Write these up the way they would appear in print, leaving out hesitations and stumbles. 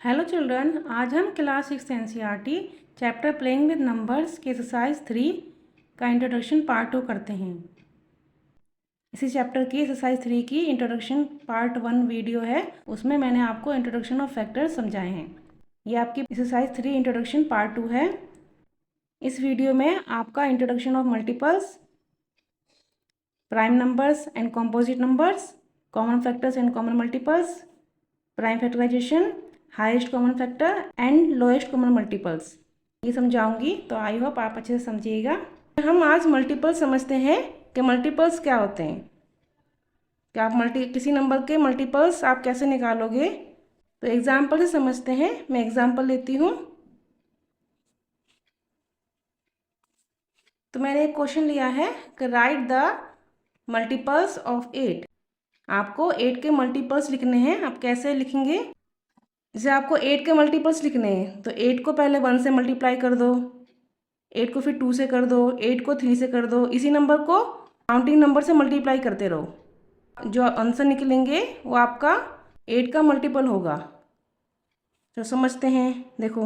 Hello children, आज हम class 6 NCERT chapter playing with numbers के एक्सरसाइज 3 का इंट्रोडक्शन पार्ट 2 करते हैं। इसी चैप्टर की एक्सरसाइज 3 की इंट्रोडक्शन पार्ट 1 वीडियो है, उसमें मैंने आपको इंट्रोडक्शन ऑफ फैक्टर्स समझाए हैं। ये आपकी एक्सरसाइज 3 इंट्रोडक्शन पार्ट 2 है। इस वीडियो में आपका introduction of multiples, prime numbers and composite numbers, common factors and common multiples, prime factorisation, highest common factor and lowest common multiples ये समझाऊंगी। तो आई होप आप अच्छे से समझिएगा। हम आज मल्टीपल्स समझते हैं कि मल्टीपल्स क्या होते हैं। कि आप किसी नंबर के मल्टीपल्स आप कैसे निकालोगे, तो एग्जाम्पल से समझते हैं। मैं एग्जाम्पल लेती हूँ। तो मैंने एक क्वेश्चन लिया है कि राइट द मल्टीपल्स ऑफ 8। आपको 8 के मल्टीपल्स लिखने हैं। आप कैसे लिखेंगे? जैसे आपको 8 के मल्टीपल्स लिखने हैं तो 8 को पहले 1 से मल्टीप्लाई कर दो, 8 को फिर 2 से कर दो, 8 को 3 से कर दो। इसी नंबर को काउंटिंग नंबर से मल्टीप्लाई करते रहो। जो आंसर निकलेंगे वो आपका 8 का मल्टीपल होगा। तो समझते हैं। देखो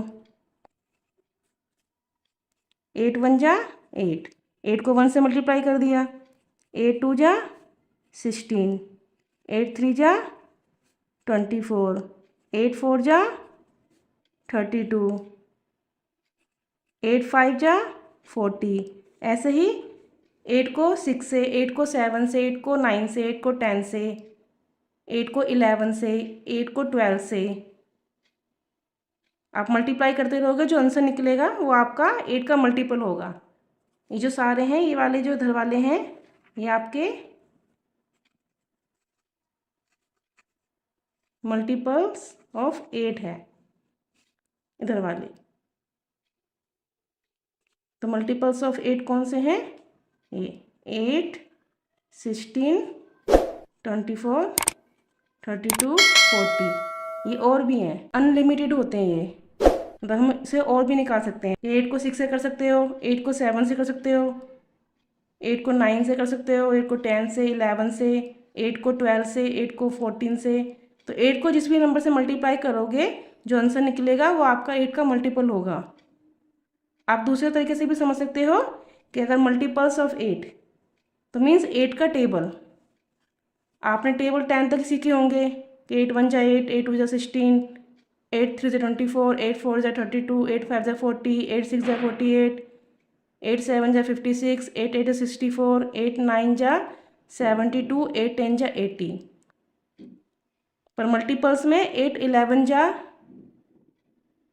8 1 जा 8, 8 को 1 से मल्टीप्लाई कर दिया, 8 2 जा 16, 8 3 जा 24, 8 4 जा 32, 8 5 जा 40। ऐसे ही 8 को 6 से, 8 को 7 से, 8 को 9 से, 8 को 10 से, 8 को 11 से, 8 को 12 से आप मल्टीप्लाई करते रहोगे। जो आंसर निकलेगा वो आपका 8 का मल्टीपल होगा। ये जो सारे हैं, ये वाले जो इधर वाले हैं, ये आपके मल्टीपल्स ऑफ 8 है, इधर वाले। तो मल्टीपल्स ऑफ 8 कौन से हैं? ये 8 16 24 32 40। ये और भी हैं, अनलिमिटेड होते हैं ये। मतलब हम इसे और भी निकाल सकते हैं। 8 को 6 से कर सकते हो, 8 को 7 से कर सकते हो, 8 को 9 से कर सकते हो, 8 को 10 से, 11 से, 8 को 12 से, 8 को 14 से। तो 8 को जिस भी नंबर से मल्टीप्लाई करोगे जो आंसर निकलेगा वो आपका 8 का मल्टीपल होगा। आप दूसरे तरीके से भी समझ सकते हो कि अगर मल्टीपल्स ऑफ 8 तो मीन्स 8 का टेबल। आपने टेबल 10 तक सीखे होंगे कि 8 1 जा 8, 8 2 जा 16, 8 3 जा 24, 8 4 जा 32, 8 5 जा 40, 8 6 जा 48, 8 7 जा 56, 8 8 जा 64, 8 9 जा 72, 8 10 जा 80। पर मल्टीपल्स में 8 11 जा,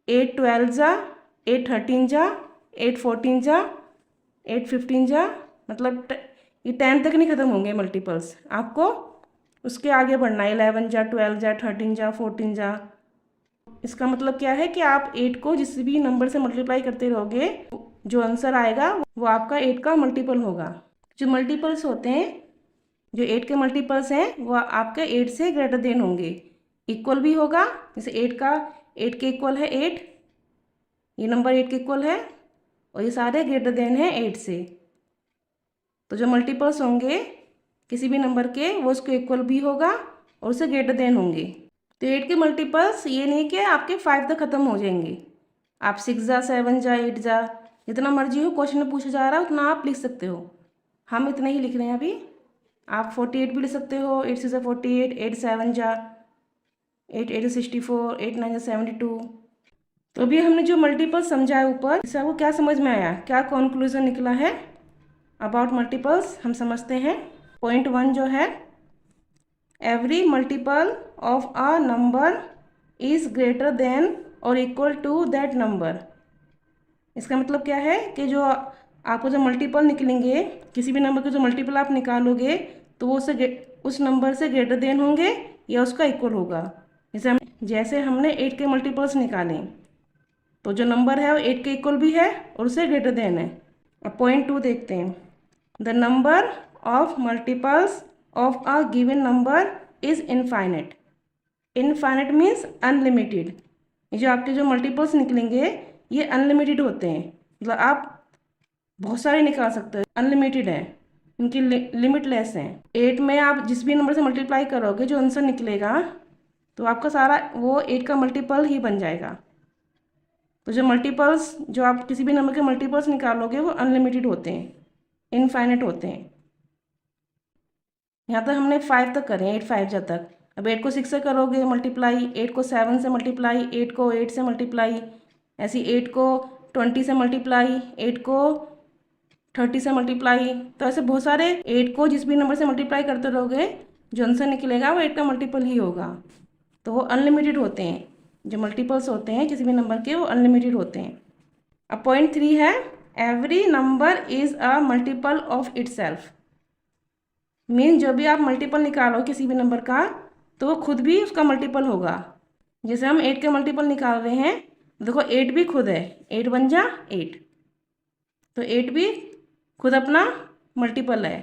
8 12 जा, 8 13 जा, 8 14 जा, 8 15 जा, मतलब ये 10 तक नहीं ख़त्म होंगे मल्टीपल्स। आपको उसके आगे बढ़ना है, 11 जा, 12 जा, 13 जा, 14 जा। इसका मतलब क्या है कि आप 8 को जिस भी नंबर से मल्टीप्लाई करते रहोगे जो आंसर आएगा वो आपका 8 का मल्टीपल होगा। जो मल्टीपल्स होते हैं, जो 8 के मल्टीपल्स हैं, वो आपके 8 से ग्रेटर देन होंगे। इक्वल भी होगा, जैसे 8 के इक्वल है 8, ये नंबर 8 के इक्वल है, और ये सारे ग्रेटर देन है 8 से। तो जो मल्टीपल्स होंगे किसी भी नंबर के वो उसको इक्वल भी होगा और उससे ग्रेटर देन होंगे। तो 8 के मल्टीपल्स ये नहीं कि आपके 5 तक ख़त्म हो जाएंगे। आप 6 जा 7 जा 8 जा जितना मर्जी हो, क्वेश्चन में पूछा जा रहा है उतना आप लिख सकते हो। हम इतना ही लिख रहे हैं अभी। आप 48 भी लिख सकते हो, 8 6 जा 48, 8 7 जा 8 8 64, 8 9 जा 72। तो अभी हमने जो मल्टीपल समझा है ऊपर, इससे आपको क्या समझ में आया, क्या कंक्लूजन निकला है अबाउट मल्टीपल्स, हम समझते हैं। पॉइंट 1 जो है, every multiple of a number is greater than और इक्वल टू दैट नंबर। इसका मतलब क्या है कि जो आपको जो मल्टीपल निकलेंगे, किसी भी नंबर के जो मल्टीपल आप निकालोगे तो वो उस नंबर से ग्रेटर देन होंगे या उसका इक्वल होगा। जैसे हमने 8 के मल्टीपल्स निकाले तो जो नंबर है वो 8 के इक्वल भी है और उससे ग्रेटर देन है। अब पॉइंट 2 देखते हैं। The number of multiples of a given number is infinite. Infinite means unlimited. ये जो आपके जो मल्टीपल्स निकलेंगे ये अनलिमिटेड होते हैं, मतलब आप बहुत सारे निकाल सकते हो, अनलिमिटेड है, इनकी लिमिटलेस हैं। 8 में आप जिस भी नंबर से मल्टीप्लाई करोगे जो आंसर निकलेगा तो आपका सारा वो 8 का मल्टीपल ही बन जाएगा। तो जो मल्टीपल्स, जो आप किसी भी नंबर के मल्टीपल्स निकालोगे वो अनलिमिटेड होते हैं, इनफाइनाइट होते हैं। यहाँ तक हमने 5 तक करें, 8 5 जा तक। अब 8 को 6 से करोगे मल्टीप्लाई, 8 को 7 से मल्टीप्लाई, 8 को 8 से मल्टीप्लाई, ऐसी 8 को 20 से मल्टीप्लाई, 8 को 30 से मल्टीप्लाई। तो ऐसे बहुत सारे 8 को जिस भी नंबर से मल्टीप्लाई करते रहोगे, जो आंसर निकलेगा वो 8 का मल्टीपल ही होगा। तो वो अनलिमिटेड होते हैं, जो मल्टीपल्स होते हैं किसी भी नंबर के वो अनलिमिटेड होते हैं। अब पॉइंट 3 है, every number is a multiple of itself. Mean जो भी आप मल्टीपल निकालो किसी भी नंबर का, तो वो खुद भी उसका मल्टीपल होगा। जैसे हम 8 के मल्टीपल निकाल रहे हैं, देखो 8 भी खुद है, 8 बन जा 8, तो 8 भी खुद अपना मल्टीपल है।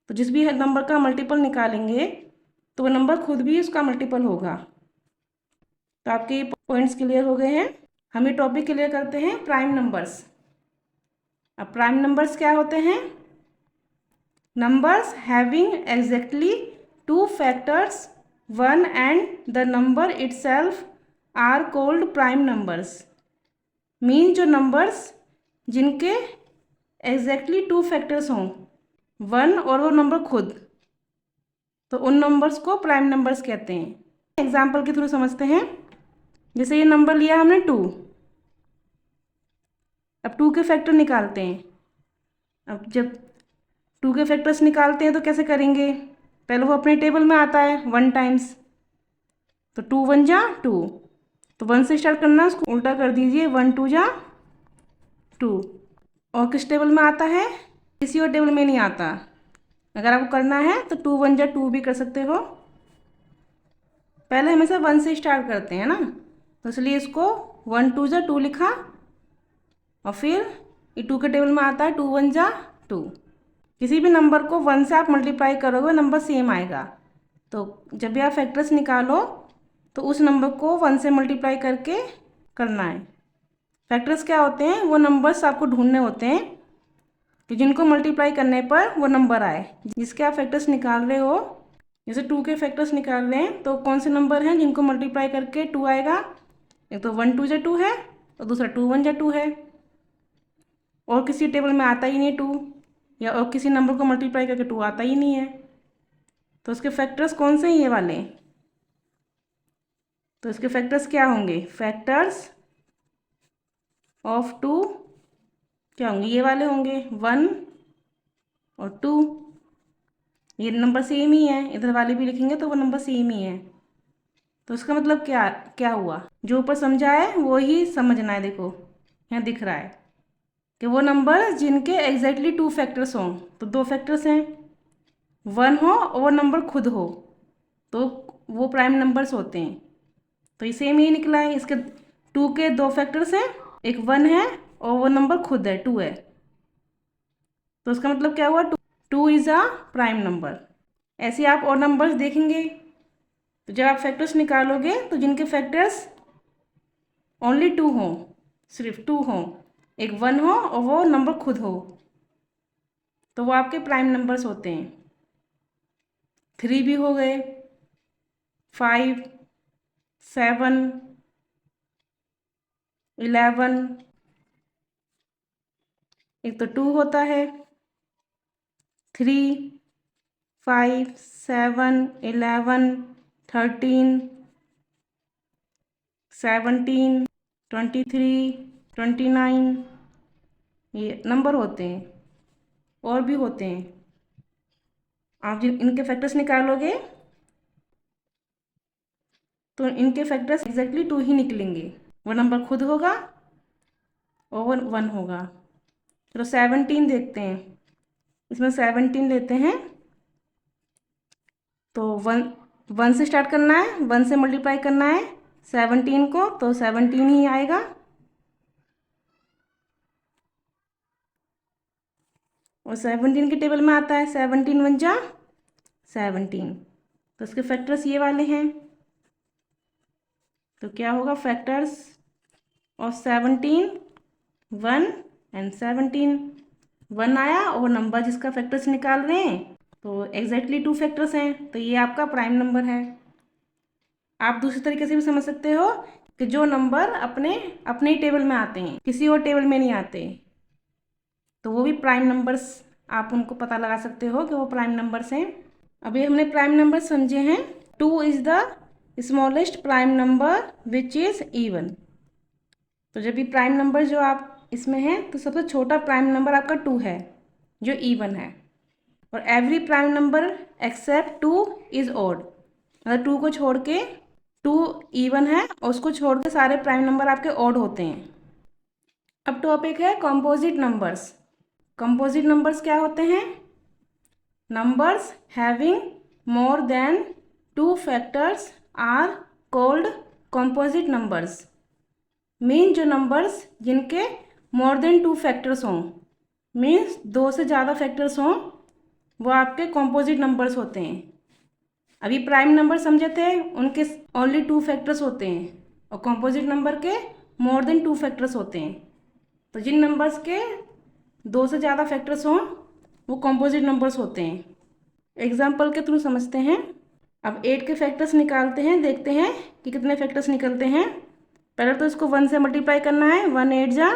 तो जिस भी नंबर का मल्टीपल निकालेंगे तो वो नंबर खुद भी उसका मल्टीपल होगा। तो आपके ये पॉइंट्स क्लियर हो गए हैं। हम ये टॉपिक क्लियर करते हैं प्राइम नंबर्स। अब प्राइम नंबर्स क्या होते हैं? Numbers having exactly 2 factors 1 and the number itself are called prime numbers। Mean जो नंबर्स जिनके exactly 2 factors हों, 1 और वो नंबर खुद, तो उन नंबर्स को प्राइम नंबर्स कहते हैं। एग्जाम्पल के थ्रू समझते हैं। जैसे ये नंबर लिया हमने 2, अब 2 के फैक्टर निकालते हैं। अब जब 2 के फैक्टर्स निकालते हैं तो कैसे करेंगे? पहले वो अपने टेबल में आता है 1 टाइम्स, तो 2 1 जा 2, तो 1 से स्टार्ट करना, उसको उल्टा कर दीजिए, 1 2 जा 2। और किस टेबल में आता है? किसी और टेबल में नहीं आता। अगर आपको करना है तो 2 1 जा 2 भी कर सकते हो। पहले हमेशा 1 से स्टार्ट करते हैं ना, तो इसलिए इसको 1 2 जा 2 लिखा, और फिर ये 2 के टेबल में आता है 2 1 जा 2। किसी भी नंबर को 1 से आप मल्टीप्लाई करोगे नंबर सेम आएगा। तो जब भी आप फैक्टर्स निकालो तो उस नंबर को 1 से मल्टीप्लाई करके करना है। फैक्टर्स क्या होते हैं? वो नंबर्स आपको ढूंढने होते हैं कि जिनको मल्टीप्लाई करने पर वो नंबर आए, जिसके आप फैक्टर्स निकाल रहे हो। जैसे 2 के फैक्टर्स निकाल रहे हैं तो कौन से नंबर हैं जिनको मल्टीप्लाई करके 2 आएगा? एक तो 1 2 जा 2 है, और दूसरा 2 1 जा 2 है। और किसी टेबल में आता ही नहीं 2, या और किसी नंबर को मल्टीप्लाई करके 2 आता ही नहीं है। तो इसके फैक्टर्स कौन से हैं? ये वाले। तो इसके फैक्टर्स क्या होंगे? फैक्टर्स ऑफ 2 क्या होंगे? ये वाले होंगे, 1 और 2। ये नंबर सेम ही है, इधर वाले भी लिखेंगे तो वो नंबर सेम ही है। तो इसका मतलब क्या क्या हुआ? जो ऊपर समझा है वो ही समझना है। देखो यहाँ दिख रहा है कि वो नंबर जिनके एग्जैक्टली 2 फैक्टर्स हों, तो 2 फैक्टर्स हैं, 1 हो और वो नंबर खुद हो, तो वो प्राइम नंबर्स होते हैं। तो ये सेम ही निकला है। इसके 2 के 2 फैक्टर्स हैं, एक 1 है और वो नंबर खुद है 2 है। तो उसका मतलब क्या हुआ? 2 इज़ अ प्राइम नंबर। ऐसे आप और नंबर्स देखेंगे, तो जब आप फैक्टर्स निकालोगे तो जिनके फैक्टर्स ओनली 2 हों, सिर्फ 2 हों, एक 1 हो और वो नंबर खुद हो, तो वो आपके प्राइम नंबर्स होते हैं। 3 भी हो गए, 5 7 11, एक तो 2 होता है, 3 5 7 11 13 17 23 29, ये नंबर होते हैं। और भी होते हैं। आप जिन इनके फैक्टर्स निकालोगे तो इनके फैक्टर्स एग्जैक्टली 2 ही निकलेंगे। वो नंबर खुद होगा और वो 1 होगा। चलो 17 देखते हैं। इसमें 17 लेते हैं, तो 1 से स्टार्ट करना है, 1 से मल्टीप्लाई करना है 17 को, तो 17 ही आएगा। और 17 के टेबल में आता है 17 1 जा 17, तो इसके फैक्टर्स ये वाले हैं। तो क्या होगा? फैक्टर्स ऑफ 17 1 एंड 17, 1 आया और नंबर जिसका फैक्टर्स निकाल रहे हैं तो एग्जैक्टली 2 फैक्टर्स हैं, तो ये आपका प्राइम नंबर है। आप दूसरे तरीके से भी समझ सकते हो कि जो नंबर अपने ही टेबल में आते हैं, किसी और टेबल में नहीं आते, तो वो भी प्राइम नंबर्स, आप उनको पता लगा सकते हो कि वो प्राइम नंबर्स हैं। अभी हमने प्राइम नंबर समझे हैं। 2 is the smallest prime number which is even. तो जब भी प्राइम नंबर जो आप इसमें है, तो सबसे छोटा प्राइम नंबर आपका 2 है जो इवन है। और every prime number except 2 is odd, मतलब 2 को छोड़ के 2 इवन है और उसको छोड़ के सारे प्राइम नंबर आपके ऑड होते हैं। अब टॉपिक है कंपोजिट नंबर्स। कंपोजिट नंबर्स क्या होते हैं? Numbers having more than 2 factors are called composite numbers. Mean जो नंबर्स जिनके मोर देन 2 फैक्टर्स हों, मीन्स 2 से ज़्यादा फैक्टर्स हों, वो आपके कंपोजिट नंबर्स होते हैं। अभी प्राइम नंबर समझे थे, उनके ओनली 2 फैक्टर्स होते हैं और कंपोजिट नंबर के मोर देन 2 फैक्टर्स होते हैं। तो जिन नंबर्स के 2 से ज़्यादा फैक्टर्स हों वो कंपोजिट नंबर्स होते हैं। एग्जाम्पल के थ्रू समझते हैं। अब 8 के फैक्टर्स निकालते हैं, देखते हैं कि कितने फैक्टर्स निकलते हैं। पहले तो इसको 1 से मल्टीप्लाई करना है, 1 8 जा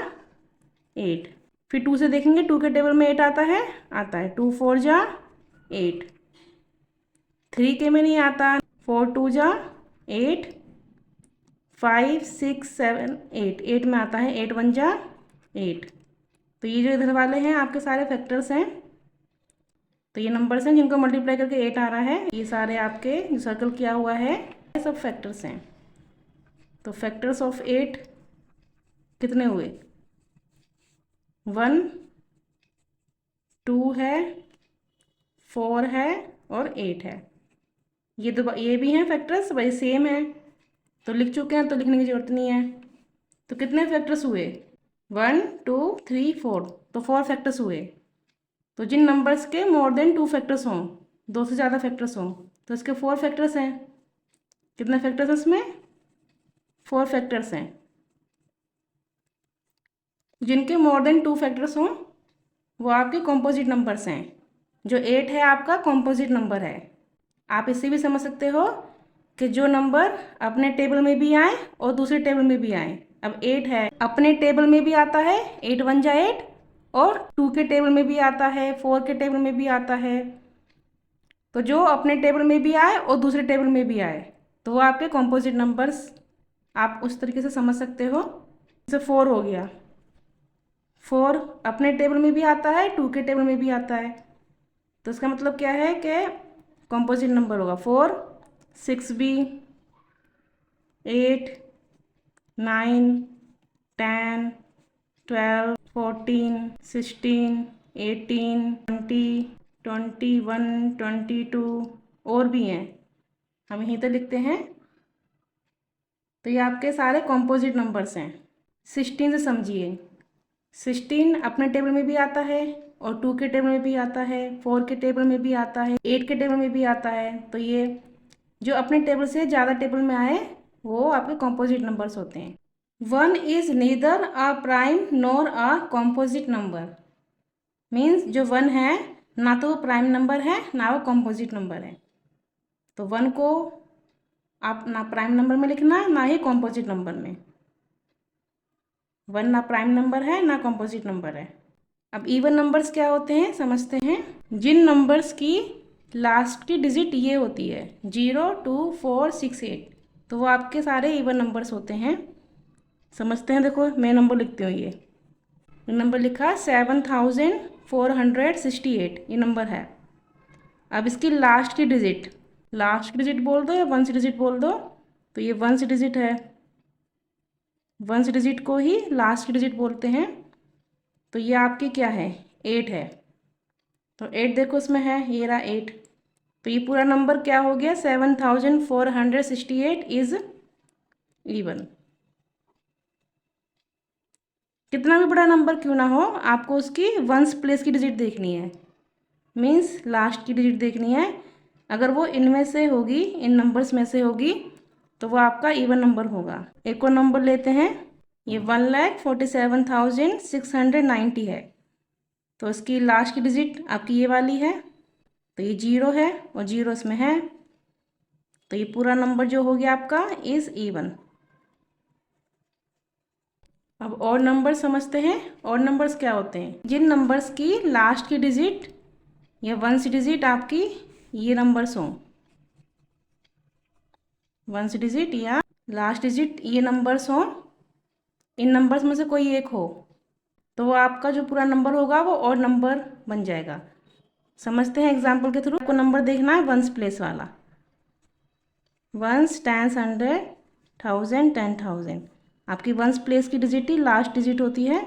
8। फिर 2 से देखेंगे, 2 के टेबल में 8 आता है 2 4 जा 8। 3 के में नहीं आता, 4 2 जा 8, 5 6 7 8, 8 में आता है 8 1 जा 8। तो ये जो इधर वाले हैं आपके सारे फैक्टर्स हैं। तो ये नंबर्स हैं जिनको मल्टीप्लाई करके 8 आ रहा है। ये सारे आपके जो सर्कल किया हुआ है ये सब फैक्टर्स हैं। तो फैक्टर्स ऑफ 8 कितने हुए? 1 2 है, 4 है और 8 है। ये भी हैं फैक्टर्स, भाई सेम है तो लिख चुके हैं, तो लिखने की ज़रूरत नहीं है। तो कितने फैक्टर्स हुए? 1 2 3 4, तो 4 फैक्टर्स हुए। तो जिन नंबर्स के मोर देन 2 फैक्टर्स हों, 2 से ज़्यादा फैक्टर्स हों, तो इसके 4 फैक्टर्स हैं। कितने फैक्टर्स हैं इसमें? 4 फैक्टर्स हैं। जिनके मोर देन 2 फैक्टर्स हों वो आपके कॉम्पोजिट नंबर्स हैं। जो 8 है आपका कॉम्पोजिट नंबर है। आप इससे भी समझ सकते हो कि जो नंबर अपने टेबल में भी आए और दूसरे टेबल में भी आए। अब 8 है, अपने टेबल में भी आता है 8 1 जा 8, और 2 के टेबल में भी आता है, 4 के टेबल में भी आता है। तो जो अपने टेबल में भी आए और दूसरे टेबल में भी आए तो वो आपके कॉम्पोजिट नंबर्स, आप उस तरीके से समझ सकते हो। जैसे 4 हो गया, 4 अपने टेबल में भी आता है, 2 के टेबल में भी आता है। तो इसका मतलब क्या है कि कॉम्पोजिट नंबर होगा 4 6 भी 8 9 10 12 14 16 18 20 21 22 और भी हैं, हम यहीं तो लिखते हैं। तो ये आपके सारे कॉम्पोजिट नंबर्स हैं। 16 से समझिए, 16 अपने टेबल में भी आता है और 2 के टेबल में भी आता है, 4 के टेबल में भी आता है, 8 के टेबल में भी आता है। तो ये जो अपने टेबल से ज़्यादा टेबल में आए वो आपके कॉम्पोजिट नंबर्स होते हैं। 1 is neither a prime nor a composite number. Means जो 1 है ना तो वो प्राइम नंबर है ना वो कॉम्पोजिट नंबर है। तो 1 को आप ना प्राइम नंबर में लिखना ना ही कॉम्पोजिट नंबर में। 1 ना प्राइम नंबर है ना कॉम्पोजिट नंबर है। अब इवन नंबर्स क्या होते हैं समझते हैं। जिन नंबर्स की लास्ट की डिजिट ये होती है 0 2 4 6 8, तो वो आपके सारे इवन नंबर्स होते हैं। समझते हैं, देखो मैं नंबर लिखती हूँ। ये नंबर लिखा 7468, ये नंबर है। अब इसकी लास्ट की डिजिट बोल दो या 1 डिजिट बोल दो, तो ये 1 डिजिट है। 1 डिजिट को ही लास्ट की डिजिट बोलते हैं। तो ये आपकी क्या है? 8 है। तो 8 देखो इसमें है, ये रहा 8। तो ये पूरा नंबर क्या हो गया? 7468 इज़ इवन। कितना भी बड़ा नंबर क्यों ना हो, आपको उसकी 1s प्लेस की डिजिट देखनी है, मीन्स लास्ट की डिजिट देखनी है। अगर वो इनमें से होगी, इन नंबर्स में से होगी, तो वो आपका इवन नंबर होगा। एक और नंबर लेते हैं, ये 1,47,690 है। तो इसकी लास्ट की डिजिट आपकी ये वाली है, तो ये 0 है और 0 इसमें है, तो तो ये पूरा नंबर जो हो गया आपका इज़ इवन। अब और नंबर समझते हैं। और नंबर्स क्या होते हैं? जिन नंबर्स की लास्ट की डिजिट या वंस डिजिट आपकी ये नंबर्स हों, वंस डिजिट या लास्ट डिजिट ये नंबर्स हों, इन नंबर्स में से कोई एक हो, तो वो आपका जो पूरा नंबर होगा वो और नंबर बन जाएगा। समझते हैं एग्जाम्पल के थ्रू। आपको नंबर देखना है वंस प्लेस वाला, वंस, टेंस, हंड्रेड, थाउजेंड, 10,000। आपकी वंस प्लेस की डिजिट ही लास्ट डिजिट होती है,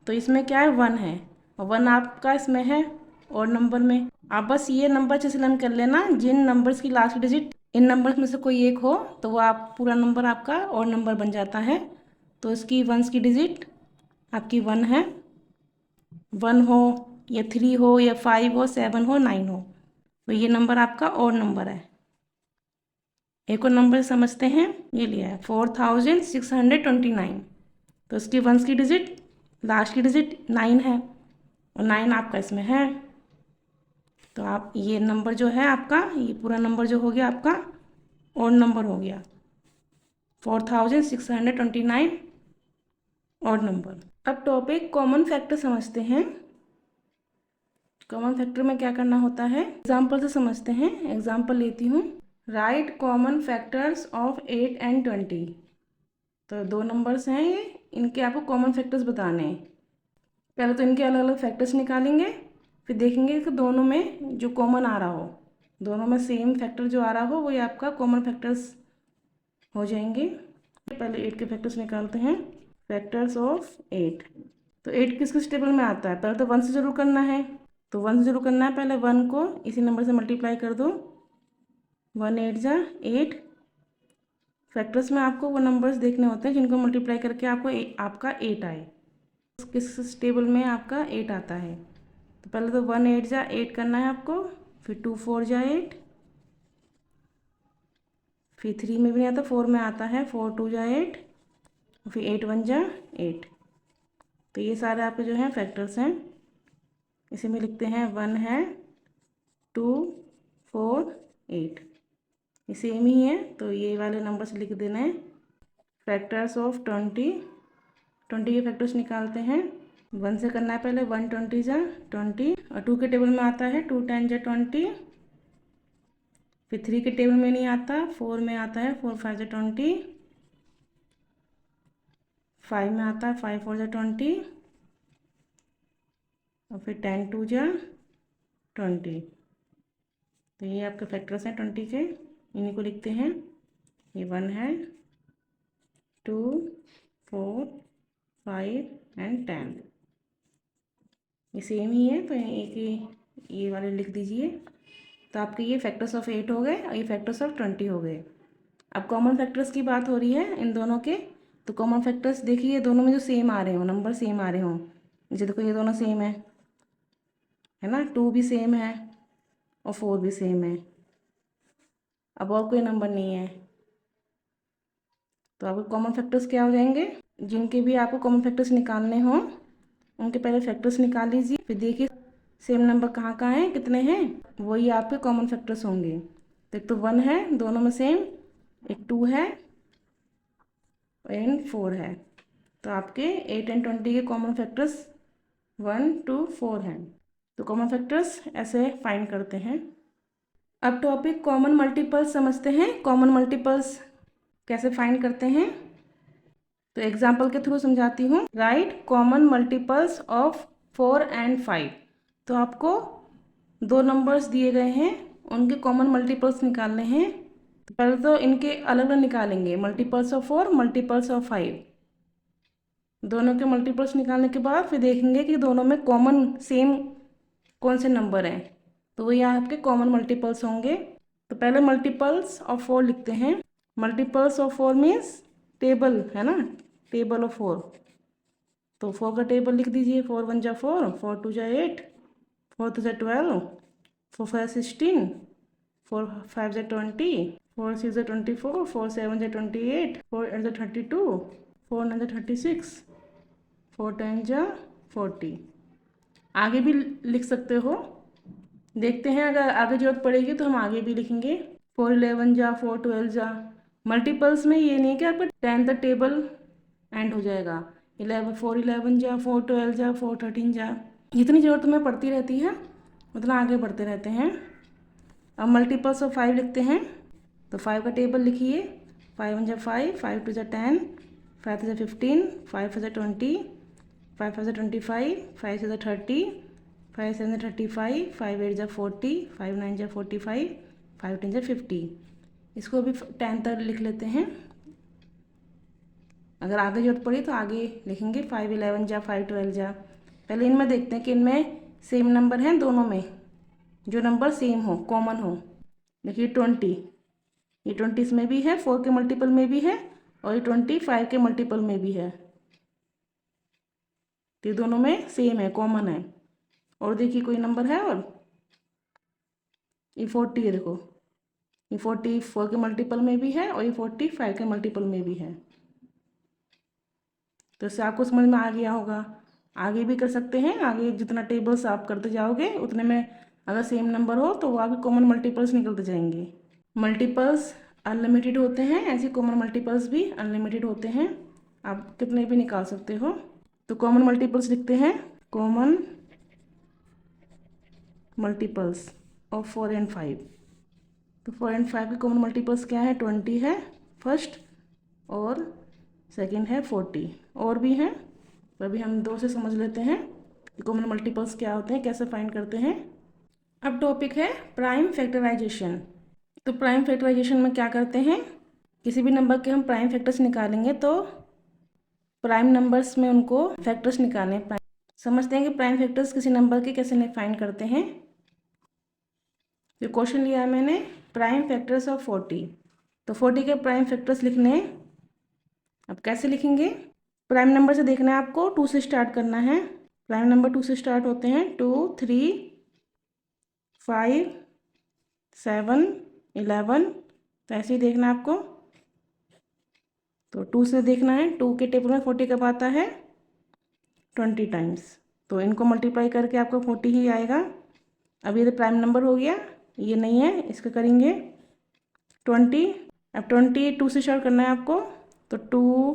तो इसमें क्या है, वन है, और वन आपका इसमें है और नंबर में। आप बस ये नंबर से सिलेक्ट कर लेना जिन नंबर्स की लास्ट डिजिट इन नंबर्स में से कोई एक हो, तो वो आप पूरा नंबर आपका और नंबर बन जाता है। तो इसकी वंस की डिजिट आपकी वन है, वन हो या थ्री हो या फाइव हो, सेवन हो, नाइन हो, तो ये नंबर आपका और नंबर है। एक और नंबर समझते हैं। ये लिया है 4629, तो इसकी वंस की डिजिट लास्ट की डिजिट नाइन है और नाइन आपका इसमें है, तो आप ये नंबर जो है आपका, ये पूरा नंबर जो हो गया आपका और नंबर हो गया 4629 और नंबर। अब टॉपिक कॉमन फैक्टर समझते हैं। कॉमन फैक्टर में क्या करना होता है, एग्जाम्पल से समझते हैं। एग्जाम्पल लेती हूँ, right common factors of 8 and 20। तो दो नंबर्स हैं ये, इनके आपको कॉमन फैक्टर्स बताने हैं। पहले तो इनके अलग अलग फैक्टर्स निकालेंगे, फिर देखेंगे कि दोनों में जो कॉमन आ रहा हो, दोनों में सेम फैक्टर जो आ रहा हो, वही आपका कॉमन फैक्टर्स हो जाएंगे। पहले 8 के फैक्टर्स निकालते हैं। फैक्टर्स ऑफ 8, तो 8 किस किस टेबल में आता है? पहले तो 1 से शुरू करना है, तो 1 से शुरू करना है। पहले 1 को इसी नंबर से मल्टीप्लाई कर दो, 1 8 जा 8। फैक्टर्स में आपको वो नंबर्स देखने होते हैं जिनको मल्टीप्लाई करके आपको आपका 8 आए। किस टेबल में आपका 8 आता है? तो पहले तो 1 8 जा 8 करना है आपको, फिर 2 4 जा 8, फिर 3 में भी नहीं आता, 4 में आता है, 4 2 जा 8, फिर 8 1 जा 8। तो ये सारे आपके जो हैं फैक्टर्स हैं। इसे में लिखते हैं 1 है, 2 4 8, ये सेम ही है, तो ये वाले नंबर से लिख देना है। फैक्टर्स ऑफ 20, 20 के फैक्टर्स निकालते हैं। 1 से करना है पहले, 1 20 जा 20, और 2 के टेबल में आता है 2 10 जा 20, फिर 3 के टेबल में नहीं आता, 4 में आता है 4 5 जा 20, 5 में आता है 5 4 जा 20, और फिर 10 2 जा 20। तो ये आपके फैक्टर्स हैं 20 के, इन्हीं को लिखते हैं। ये 1 है, 2 4 5 एंड 10, ये सेम ही है, तो एक ही ये वाले लिख दीजिए। तो आपके ये फैक्टर्स ऑफ 8 हो गए और ये फैक्टर्स ऑफ 20 हो गए। अब कॉमन फैक्टर्स की बात हो रही है इन दोनों के, तो कॉमन फैक्टर्स देखिए दोनों में जो सेम आ रहे हो, नंबर सेम आ रहे हो, जैसे देखो ये दोनों सेम है ना, 2 भी सेम है और 4 भी सेम है। अब और कोई नंबर नहीं है, तो आपके कॉमन फैक्टर्स क्या हो जाएंगे? जिनके भी आपको कॉमन फैक्टर्स निकालने हों उनके पहले फैक्टर्स निकाल लीजिए, फिर देखिए सेम नंबर कहाँ कहाँ हैं, कितने हैं, वही आपके कॉमन फैक्टर्स होंगे। तो एक तो 1 है, दोनों में सेम, एक 2 है एंड 4 है, तो आपके 8 एंड 20 के कॉमन फैक्टर्स 1 2 4 हैं। तो कॉमन फैक्टर्स ऐसे फाइंड करते हैं। अब टॉपिक कॉमन मल्टीपल्स समझते हैं। कॉमन मल्टीपल्स कैसे फाइंड करते हैं, तो एग्जाम्पल के थ्रू समझाती हूँ। Right common multiples of 4 and 5। तो आपको दो नंबर्स दिए गए हैं, उनके कॉमन मल्टीपल्स निकालने हैं। तो पहले तो इनके अलग अलग निकालेंगे, मल्टीपल्स ऑफ 4, मल्टीपल्स ऑफ 5। दोनों के मल्टीपल्स निकालने के बाद फिर देखेंगे कि दोनों में कॉमन सेम कौन से नंबर हैं, तो वो यहाँ आपके कॉमन मल्टीपल्स होंगे। तो पहले मल्टीपल्स ऑफ 4 लिखते हैं। मल्टीपल्स ऑफ 4 मीन्स टेबल है ना, टेबल ऑफ 4। तो 4 का टेबल लिख दीजिए, 4 1 जा 4, 4 2 जा 8, 4 2 जा 12, 4 5 16, 4 5 जा 20, 4 6 जा 24, 4 7 जा 28, 4 8 जा 32, 4 9 जा 36, 4 10 जा 40। आगे भी लिख सकते हो, देखते हैं अगर आगे जरूरत पड़ेगी तो हम आगे भी लिखेंगे। 4 11 जा 4 12 जा। मल्टीपल्स में ये नहीं कि आपका 10 तक टेबल एंड हो जाएगा। 4 11 जा 4 12 जा 4 13 जा, जितनी ज़रूरत में पड़ती रहती है उतना आगे बढ़ते रहते हैं। अब मल्टीपल्स ऑफ 5 लिखते हैं, तो 5 का टेबल लिखिए। 5 1 जा 5, 5 2 जा 10, 5 3 जा 15, 5 4 जा 20, 5 5 जा 25, 5 6 जा 30, 5 7 जा 35, 5 8 जा 40, 5 9 जा 45, 5 10 जा 50। इसको भी 10 तक लिख लेते हैं। अगर आगे जरूरत पड़ी तो आगे लिखेंगे। 5 11 जा 5 12 जा। पहले इनमें देखते हैं कि इनमें सेम नंबर हैं दोनों में, जो नंबर सेम हो, कॉमन हो। देखिए 20, ये 20 इसमें भी है, 4 के मल्टीपल में भी है, और ये 25 के मल्टीपल में भी है। तो ये दोनों में सेम है, कॉमन है। और देखिए कोई नंबर है, और ये 40 है। देखो ये 44 के मल्टीपल में भी है, और ये 45 के मल्टीपल में भी है। तो इससे आपको समझ में आ गया होगा। आगे भी कर सकते हैं, आगे जितना टेबल्स आप करते जाओगे उतने में अगर सेम नंबर हो तो वो आपके कॉमन मल्टीपल्स निकलते जाएंगे। मल्टीपल्स अनलिमिटेड होते हैं, ऐसे कॉमन मल्टीपल्स भी अनलिमिटेड होते हैं, आप कितने भी निकाल सकते हो। तो कॉमन मल्टीपल्स लिखते हैं, कॉमन मल्टीपल्स ऑफ 4 and 5। तो 4 and 5 के कॉमन मल्टीपल्स क्या है? 20 है फर्स्ट, और सेकंड है 40। और भी हैं, तो अभी हम 2 से समझ लेते हैं कि कॉमन मल्टीपल्स क्या होते हैं, कैसे फाइंड करते हैं। अब टॉपिक है प्राइम फैक्टराइजेशन। तो प्राइम फैक्टराइजेशन में क्या करते हैं, किसी भी नंबर के हम प्राइम फैक्टर्स निकालेंगे तो प्राइम नंबर्स में उनको फैक्टर्स निकालें। समझते हैं कि प्राइम फैक्टर्स किसी नंबर के कैसे फाइंड करते हैं। जो क्वेश्चन लिया है मैंने, प्राइम फैक्टर्स ऑफ 40। तो 40 के प्राइम फैक्टर्स लिखने, अब कैसे लिखेंगे? प्राइम नंबर से देखना है आपको, 2 से स्टार्ट करना है। प्राइम नंबर 2 से स्टार्ट होते हैं, 2 3 5 7 11। तो ऐसे ही देखना है आपको। तो 2 से देखना है, 2 के टेबल में 40 कब आता है? 20 टाइम्स। तो इनको मल्टीप्लाई करके आपको 40 ही आएगा। अब ये तो प्राइम नंबर हो गया, ये नहीं है, इसका करेंगे 20। अब 20 2 से स्टार्ट करना है आपको, तो 2,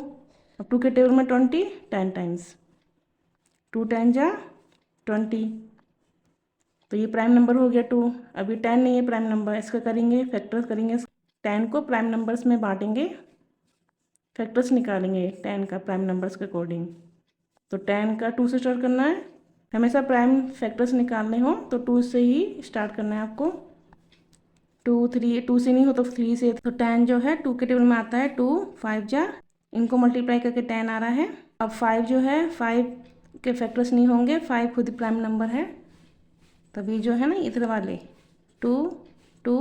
अब 2 के टेबल में 20 10 टाइम्स। 2 10 जा 20। तो ये प्राइम नंबर हो गया 2। अभी 10 नहीं है प्राइम नंबर, इसका करेंगे फैक्टर्स करेंगे। 10 को प्राइम नंबर्स में बांटेंगे, फैक्टर्स निकालेंगे 10 का प्राइम नंबर्स के अकॉर्डिंग। तो 10 का 2 से स्टार्ट करना है। हमेशा प्राइम फैक्टर्स निकालने हो तो 2 से ही स्टार्ट करना है आपको। 2 3, 2 से नहीं हो तो 3 से। तो 10 जो है 2 के टेबल में आता है 2 5 जा, इनको मल्टीप्लाई करके 10 आ रहा है। अब 5 जो है, 5 के फैक्टर्स नहीं होंगे, 5 खुद प्राइम नंबर है। तभी जो है ना इधर वाले 2 2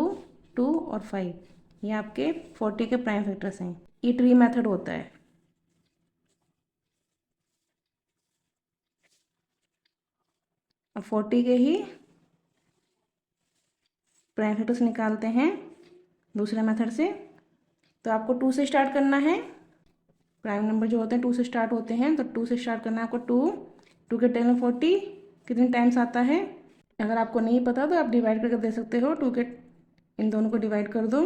2 और 5, ये आपके 40 के प्राइम फैक्टर्स हैं। ये ट्री मेथड होता है। अब 40 के ही प्राइम फैक्टर्स निकालते हैं दूसरे मेथड से। तो आपको 2 से स्टार्ट करना है। प्राइम नंबर जो होते हैं 2 से स्टार्ट होते हैं, तो 2 से स्टार्ट करना है आपको। 2 के 10 में 40 कितने टाइम्स आता है? अगर आपको नहीं पता तो आप डिवाइड करके दे सकते हो। 2 के इन दोनों को डिवाइड कर दो,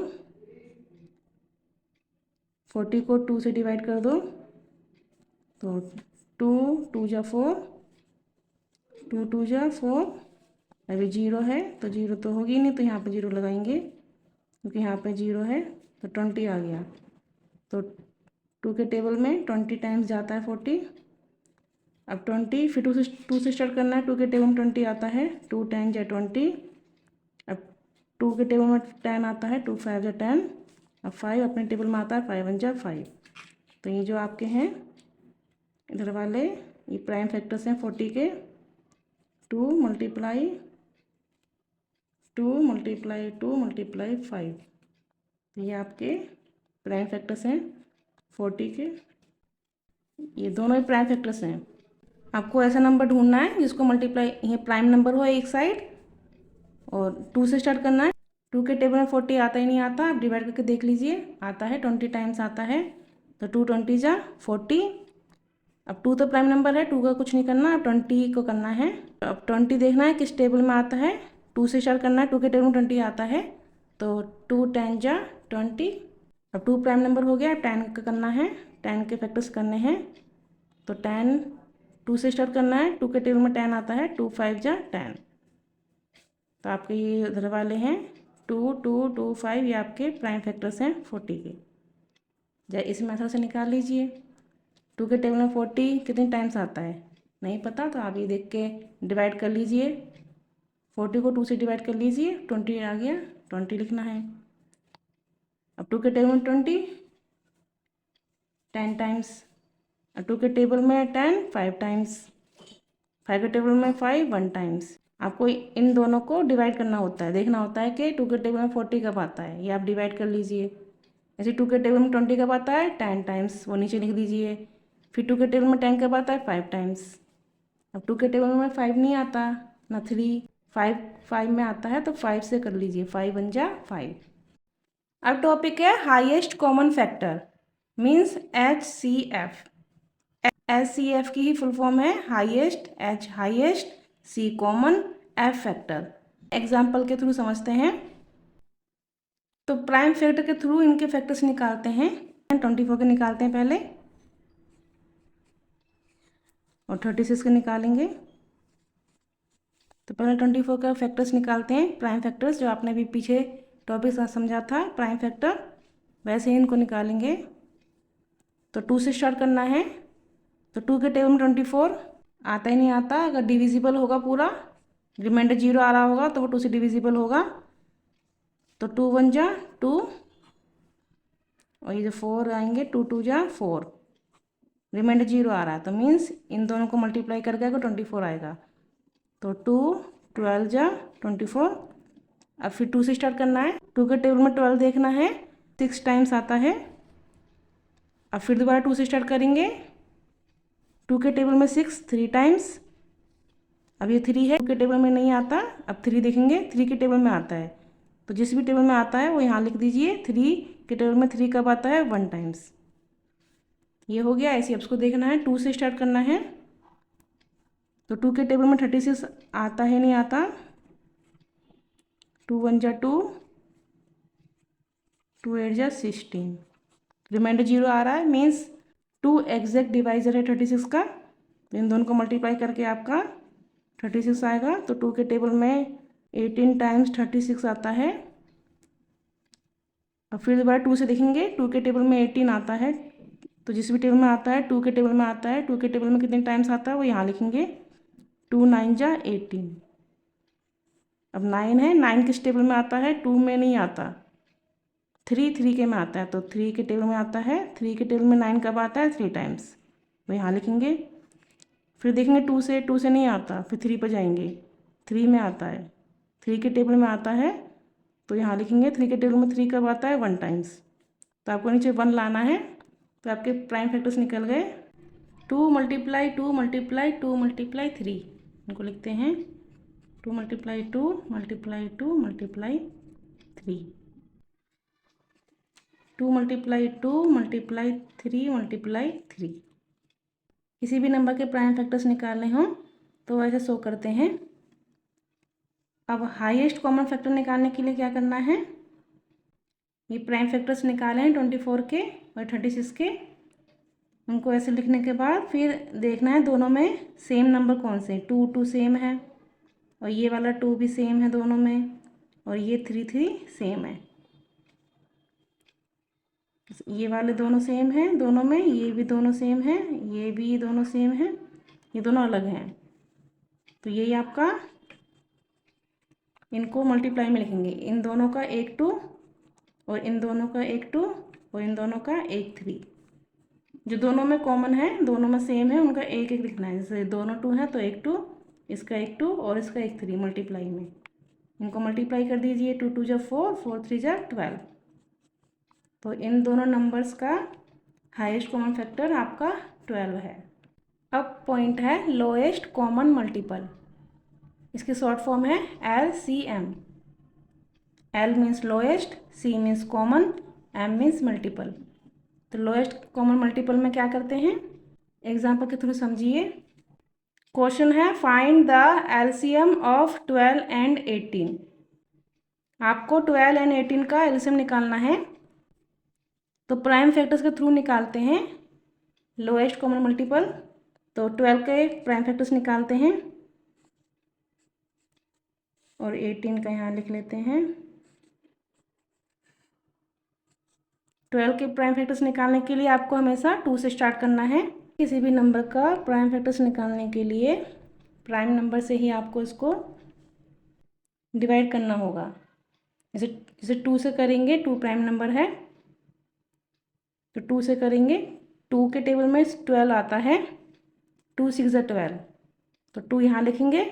40 को 2 से डिवाइड कर दो, तो 2 2 जा 4, 2 2 जा 4। अभी 0 है तो 0 तो होगी नहीं, तो यहाँ पे 0 लगाएंगे, क्योंकि यहाँ पे 0 है। तो 20 आ गया। तो 2 के टेबल में 20 टाइम्स जाता है 40। अब 20 फिर 2 से स्टार्ट करना है। 2 के टेबल में 20 आता है, 2 10 जा 20। अब 2 के टेबल में 10 आता है, 2 5 जा 10। अब 5 अपने टेबल में आता है, 5 1 जा 5। तो ये जो आपके हैं इधर वाले, ये प्राइम फैक्टर्स हैं 40 के। 2 मल्टीप्लाई 2 मल्टीप्लाई 2 मल्टीप्लाई 5। ये आपके प्राइम फैक्टर्स हैं 40 के। ये दोनों ही प्राइम फैक्टर्स हैं। आपको ऐसा नंबर ढूंढना है जिसको मल्टीप्लाई, ये प्राइम नंबर हो एक साइड, और 2 से स्टार्ट करना है। 2 के टेबल में 40 आता ही नहीं आता, आप डिवाइड करके देख लीजिए, आता है 20 टाइम्स आता है। तो 2 20 जा 40। अब 2 तो प्राइम नंबर है, 2 का कुछ नहीं करना, अब 20 को करना है। अब 20 देखना है किस टेबल में आता है। 2 से स्टार्ट करना है, 2 के टेबल में 20 आता है, तो 2 10 जा 20। अब 2 प्राइम नंबर हो गया, अब 10 का करना है, 10 के फैक्टर्स करने हैं। तो 10 2 से स्टार्ट करना है, 2 के टेबल में 10 आता है, 2 5 जा 10। तो आपके ये उधर वाले हैं 2 2 2 5, ये आपके प्राइम फैक्टर्स हैं 40 के। जब इस मेथड से निकाल लीजिए। 2 के टेबल में 40 कितने टाइम्स आता है नहीं पता, तो आप ये देख के डिवाइड कर लीजिए। 40 को 2 से डिवाइड कर लीजिए, 20 आ गया, 20 लिखना है। अब 2 के टेबल में 20 10 टाइम्स, अब 2 के टेबल में 10 5 टाइम्स, 5 के टेबल में 5 1 टाइम्स। आपको इन दोनों को डिवाइड करना होता है, देखना होता है कि 2 के टेबल में 40 कब आता है, ये आप डिवाइड कर लीजिए। ऐसे 2 के टेबल में 20 कब आता है 10 टाइम्स, वो नीचे लिख दीजिए। फिर 2 के टेबल में 10 कब आता है 5 टाइम्स। अब 2 के टेबल में 5 नहीं आता ना 3, 5 में आता है, तो 5 से कर लीजिए, 5 1 जा 5। अब टॉपिक है highest common factor means HCF। HCF की ही फुल फॉर्म है highest, H highest, C common, F factor. Example के थ्रू समझते हैं। तो प्राइम फैक्टर के थ्रू इनके फैक्टर्स निकालते हैं। 24 के निकालते हैं पहले, और 36 के निकालेंगे। तो पहले 24 का फैक्टर्स निकालते हैं, प्राइम फैक्टर्स, जो आपने अभी पीछे टॉपिक समझा था प्राइम फैक्टर, वैसे ही इनको निकालेंगे। तो 2 से स्टार्ट करना है। तो 2 के टेबल में 24 आता ही नहीं आता, अगर डिविजिबल होगा पूरा, रिमाइंडर 0 आ रहा होगा तो वो 2 से डिविजिबल होगा। तो 2 1 जा 2, और ये जो 4 आएंगे 2 2 जा 4, रिमाइंडर 0 आ रहा है, तो मीन्स इन दोनों को मल्टीप्लाई करके आएगा 24 आएगा। तो 2 12 जा 24। अब फिर 2 से स्टार्ट करना है। 2 के टेबल में 12 देखना है, 6 टाइम्स आता है। अब फिर दोबारा 2 से स्टार्ट करेंगे। 2 के टेबल में 6 3 टाइम्स, अब ये 3 है, 2 के टेबल में नहीं आता, अब 3 देखेंगे, 3 के टेबल में आता है, तो जिस भी टेबल में आता है वो यहाँ लिख दीजिए। 3 के टेबल में 3 कब आता है 1 टाइम्स। ये हो गया। ऐसे आपको देखना है, 2 से स्टार्ट करना है। तो 2 के टेबल में 36 आता है नहीं आता, 2 1 जा 2, 2 8 जा 16, रिमाइंडर 0 आ रहा है, मीन्स 2 एग्जैक्ट डिवाइजर है 36 का। इन दोनों को मल्टीप्लाई करके आपका 36 आएगा। तो 2 के टेबल में 18 टाइम्स 36 आता है। और फिर दोबारा 2 से देखेंगे, 2 के टेबल में 18 आता है, तो जिस भी टेबल में आता है 2 के टेबल में आता है, 2 के टेबल में कितने टाइम्स आता है वो यहाँ लिखेंगे। 2 9 जा 18। अब 9 है, 9 किस टेबल में आता है 2 में नहीं आता, 3 के में आता है, तो 3 के टेबल में आता है। 3 के टेबल में 9 कब आता है 3 टाइम्स, वो यहाँ लिखेंगे। फिर देखेंगे 2 से नहीं आता, फिर 3 पर जाएंगे, 3 में आता है, 3 के टेबल में आता है, तो यहाँ लिखेंगे 3 के टेबल में 3 कब आता है 1 टाइम्स, तो आपको नीचे 1 लाना है। तो आपके प्राइम फैक्टर्स निकल गए। 2 मल्टीप्लाई 2 मल्टीप्लाई 2 मल्टीप्लाई 3, इनको लिखते हैं 2 multiply 2 multiply 2 multiply 3, 2 multiply 2 multiply 3 multiply 3। किसी भी नंबर के प्राइम फैक्टर्स निकालने हों तो ऐसे शो करते हैं। अब हाईएस्ट कॉमन फैक्टर निकालने के लिए क्या करना है, ये प्राइम फैक्टर्स निकाले हैं 24 के और 36 के, उनको ऐसे लिखने के बाद फिर देखना है दोनों में सेम नंबर कौन से, 2 2 सेम है, और ये वाला 2 भी सेम है दोनों में, और ये 3 3 सेम है, ये वाले दोनों सेम हैं दोनों में, ये भी दोनों सेम है, ये भी दोनों सेम है, ये दोनों अलग हैं। तो यही आपका, इनको मल्टीप्लाई में लिखेंगे, इन दोनों का 1 2 और इन दोनों का 1 2 और इन दोनों का 1 3, जो दोनों में कॉमन है, दोनों में सेम है, उनका 1 1 लिखना है। जैसे दोनों 2 हैं तो 1 2, इसका 1 2 और इसका 1 3 मल्टीप्लाई में, इनको मल्टीप्लाई कर दीजिए। 2 2 जा 4, 4 3 जा 12। तो इन दोनों नंबर्स का हाईएस्ट कॉमन फैक्टर आपका 12 है। अब पॉइंट है लोएस्ट कॉमन मल्टीपल, इसकी शॉर्ट फॉर्म है LCM। L means lowest, C means common, M means multiple. तो लोएस्ट कॉमन मल्टीपल में क्या करते हैं, एग्जाम्पल के थ्रू समझिए। क्वेश्चन है find the LCM of 12 and 18। आपको 12 एंड 18 का एलसीएम निकालना है, तो प्राइम फैक्टर्स के थ्रू निकालते हैं लोएस्ट कॉमन मल्टीपल। तो 12 के प्राइम फैक्टर्स निकालते हैं और 18 का यहाँ लिख लेते हैं। 12 के प्राइम फैक्टर्स निकालने के लिए आपको हमेशा 2 से स्टार्ट करना है। किसी भी नंबर का प्राइम फैक्टर्स निकालने के लिए प्राइम नंबर से ही आपको इसको डिवाइड करना होगा। जैसे जैसे 2 से करेंगे, 2 प्राइम नंबर है तो 2 से करेंगे, 2 के टेबल में 12 आता है, 2 6 ज़ा 12, तो 2 यहाँ लिखेंगे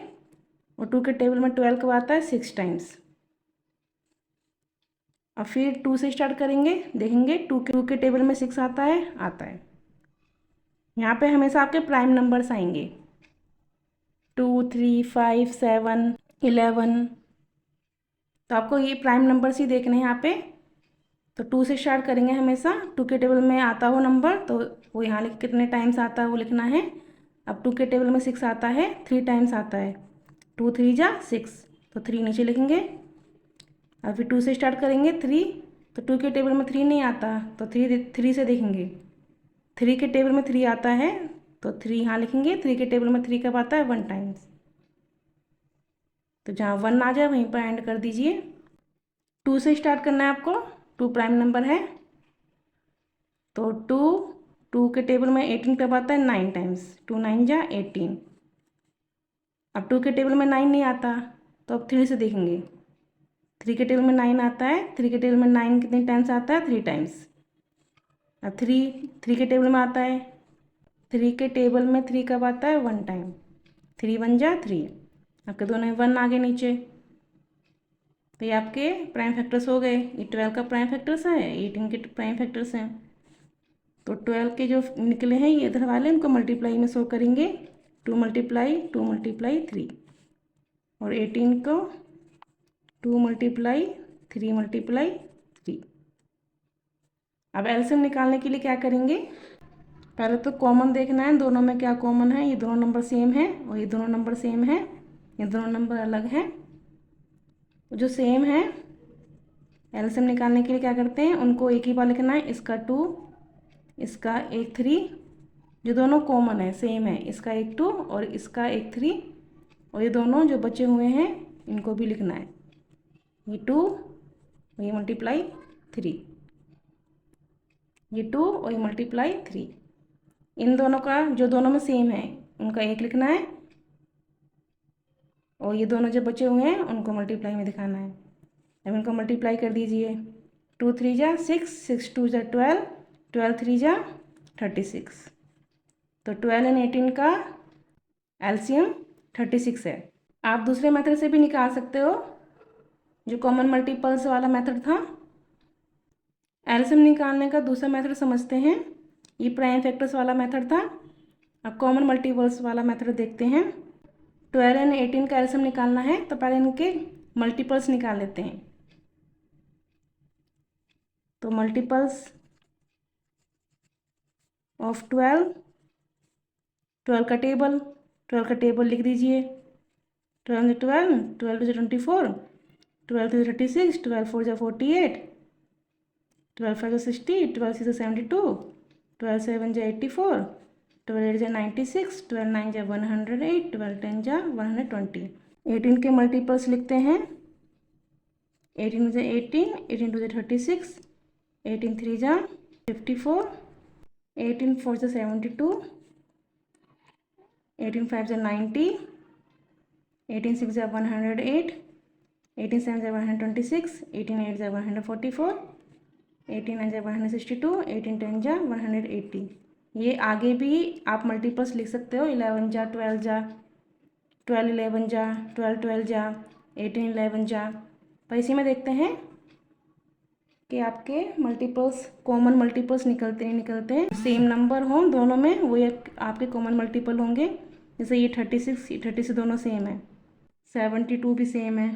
और 2 के टेबल में 12 कब आता है 6 टाइम्स। अब फिर 2 से स्टार्ट करेंगे, देखेंगे 2 के टेबल में 6 आता है। यहाँ पे हमेशा आपके प्राइम नंबर्स आएंगे 2 3 5 7 11, तो आपको ये प्राइम नंबर्स ही देखने हैं यहाँ पे। तो 2 से स्टार्ट करेंगे हमेशा, 2 के टेबल में आता हो नंबर तो वो यहाँ लिख कितने टाइम्स आता है वो लिखना है। अब 2 के टेबल में 6 आता है, 3 टाइम्स आता है, 2 3 जा 6, तो 3 नीचे लिखेंगे। अब फिर 2 से स्टार्ट करेंगे 3, तो 2 के टेबल में 3 नहीं आता तो 3 से देखेंगे, 3 के टेबल में 3 आता है तो 3 यहाँ लिखेंगे, 3 के टेबल में 3 कब आता है 1 टाइम्स, तो जहाँ 1 आ जाए वहीं पर एंड कर दीजिए। 2 से स्टार्ट करना है आपको, 2 प्राइम नंबर है तो 2 के टेबल में 18 कब आता है 9 टाइम्स, 2 9 जा 18। अब 2 के टेबल में 9 नहीं आता तो अब 3 से देखेंगे, 3 के टेबल में 9 आता है, 3 के टेबल में 9 कितने टाइम्स आता है 3 टाइम्स। अब 3 के टेबल में आता है, 3 के टेबल में 3 कब आता है 1 टाइम, 3 1 जा 3, आपके दोनों 1 आगे नीचे, तो ये आपके प्राइम फैक्टर्स हो गए। ये 12 का प्राइम फैक्टर्स है, 18 के प्राइम फैक्टर्स हैं। तो 12 के जो निकले हैं ये इधर वाले, उनको मल्टीप्लाई में शो करेंगे, 2 मल्टीप्लाई 3, और 18 को 2 मल्टीप्लाई 3। अब एलसीएम निकालने के लिए क्या करेंगे, पहले तो कॉमन देखना है दोनों में क्या कॉमन है। ये दोनों नंबर सेम है और ये दोनों नंबर सेम है, ये दोनों नंबर अलग हैं। जो सेम है एलसीएम निकालने के लिए क्या करते हैं, उनको एक ही बार लिखना है, इसका 2, इसका एक 3, जो दोनों कॉमन है सेम है, इसका एक 2 और इसका एक 3, और ये दोनों जो बचे हुए हैं इनको भी लिखना है, ये 2 और ये मल्टीप्लाई 3, ये 2 और ये मल्टीप्लाई 3। इन दोनों का जो दोनों में सेम है उनका एक लिखना है, और ये दोनों जो बचे हुए हैं उनको मल्टीप्लाई में दिखाना है। अब इनको मल्टीप्लाई कर दीजिए, 2 3 जा 6, 6 2 जा 12, 12 3 जा 36, तो 12 एंड 18 का एलसीएम 36 है। आप दूसरे मेथड से भी निकाल सकते हो, जो कॉमन मल्टीपल्स वाला मेथड था। एलसीएम निकालने का दूसरा मेथड समझते हैं, ये प्राइम फैक्टर्स वाला मेथड था। अब कॉमन मल्टीपल्स वाला मेथड देखते हैं। 12 एंड 18 का एलसीएम निकालना है तो पहले इनके मल्टीपल्स निकाल लेते हैं। तो मल्टीपल्स ऑफ 12 का टेबल, 12 का टेबल लिख दीजिए, 12 12, 12 2 24, 12 3 36, 12 4 जा 48, 12 5 जा 60, 12 6 जा 72, 12 7 जा 84, 12 8 जा 96, 12 9 जा 108, 12 10 जा 120। 18 के मल्टीपल्स लिखते हैं, 18 जा 18, 18 2 जा 36, 18 3 जा 54, 18 4 जा 72, 18 5 जा 90, 18 6 जा 108, 18 7 जा 126, 18 8 जा 144, 18 9 जा 162, 18 10 जा 180। ये आगे भी आप मल्टीपल्स लिख सकते हो, 11 जा 12 जा 12 11 जा 12 12 जा 18 11 जा। पर इसी में देखते हैं कि आपके मल्टीपल्स कॉमन मल्टीपल्स निकलते हैं, सेम नंबर हो दोनों में, वो आपके कॉमन मल्टीपल होंगे। जैसे ये 36 दोनों सेम है, 72 भी सेम है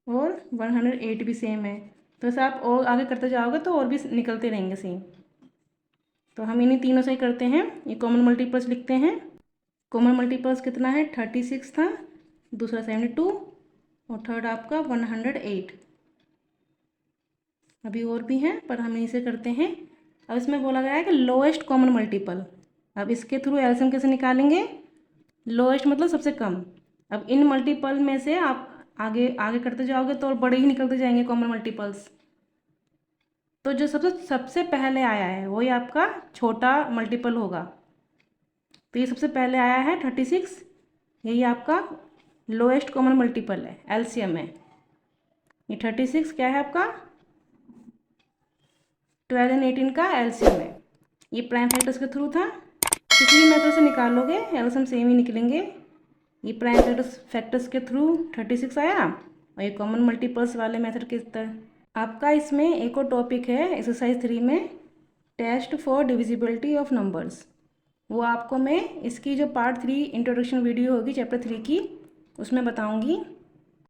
और 108 भी सेम है। तो ऐसे आप और आगे करते जाओगे तो और भी निकलते रहेंगे सेम। तो हम इन्हीं तीनों से ही करते हैं, ये कॉमन मल्टीपल्स लिखते हैं। कॉमन मल्टीपल्स कितना है, 36 था, दूसरा 72 और थर्ड आपका 108। अभी और भी हैं पर हम इसे करते हैं। अब इसमें बोला गया है कि लोएस्ट कॉमन मल्टीपल। अब इसके थ्रू एलसीएम कैसे निकालेंगे? लोएस्ट मतलब सबसे कम। अब इन मल्टीपल में से आप आगे आगे करते जाओगे तो और बड़े ही निकलते जाएंगे कॉमन मल्टीपल्स। तो जो सबसे सबसे पहले आया है वही आपका छोटा मल्टीपल होगा। तो ये सबसे पहले आया है 36, यही आपका लोएस्ट कॉमन मल्टीपल है, एलसीएम है। ये 36 क्या है आपका 12 और 18 का एलसीएम है। ये प्राइम फैक्टर्स के थ्रू था, किसी भी मेथड से निकालोगे एलसीएम सेम ही निकलेंगे। ये प्राइम फैक्टर्स के थ्रू 36 आया और ये कॉमन मल्टीपल्स वाले मेथड के तरह। आपका इसमें एक और टॉपिक है एक्सरसाइज 3 में, test for divisibility of numbers. वो आपको मैं इसकी जो पार्ट 3 इंट्रोडक्शन वीडियो होगी चैप्टर 3 की उसमें बताऊंगी।